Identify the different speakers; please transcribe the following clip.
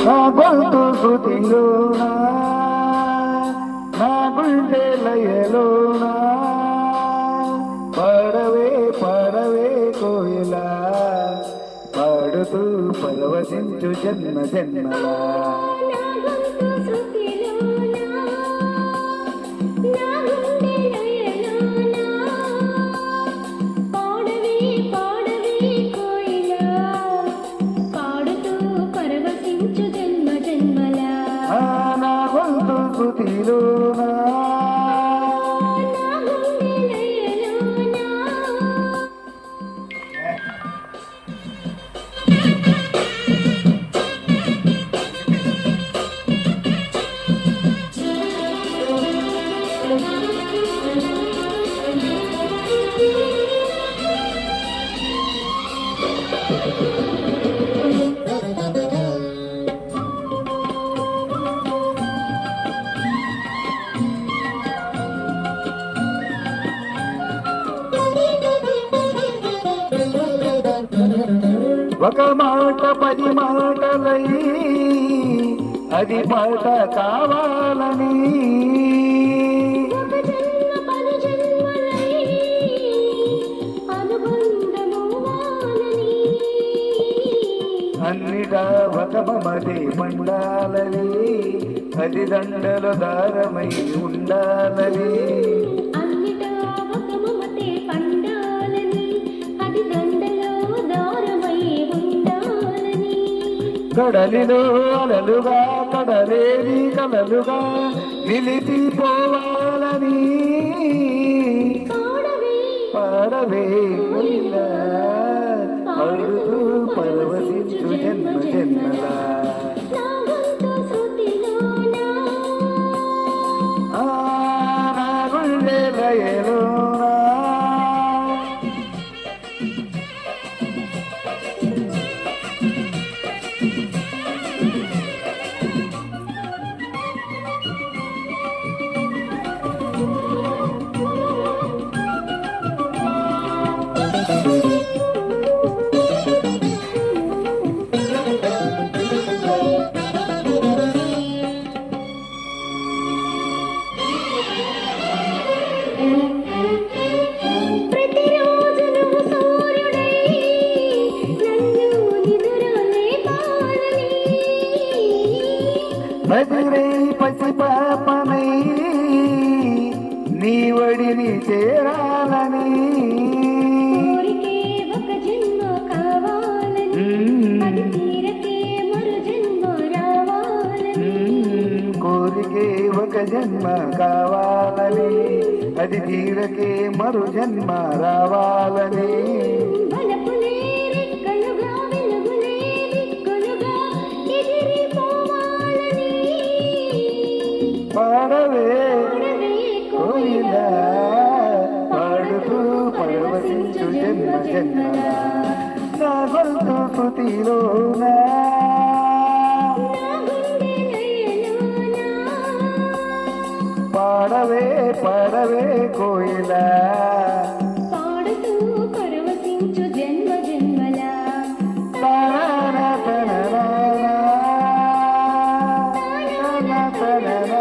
Speaker 1: నా గొంతు శృతిలోనా నా గుండె లయలోనా పడవే పడవే కోయిలా పాడుతూ పరవశించు జన్మ జన్మలా శృతిలోనా ఒక మాట 10 మాటలై అది మాట కావాలని అన్నిటా ఒక మమతే మండాలని అది దండల దారమై ఉండాలని కడలిలో అలలుగా కడలేని కలలుగా నిలిపిపోవాలని పాడవే పడుతూ పరవశించు జన్మ జన్మలా నా గుండె లయలోనా మధురై పసిపాపనై నీ వడిని చేరాలని కోరికే ఒక జన్మ కావాలని అది తీరకే మరు జన్మ రావాలని పాడవే కోయిలా పాడుతూ పరవశించు జన్మ జన్మలా నా గొంతు శృతిలోనా పాడవే పాడవే కోయిలా
Speaker 2: పాడుతూ పరవశించు జన్మ జన్మలా
Speaker 1: తననా తననా తననా తననా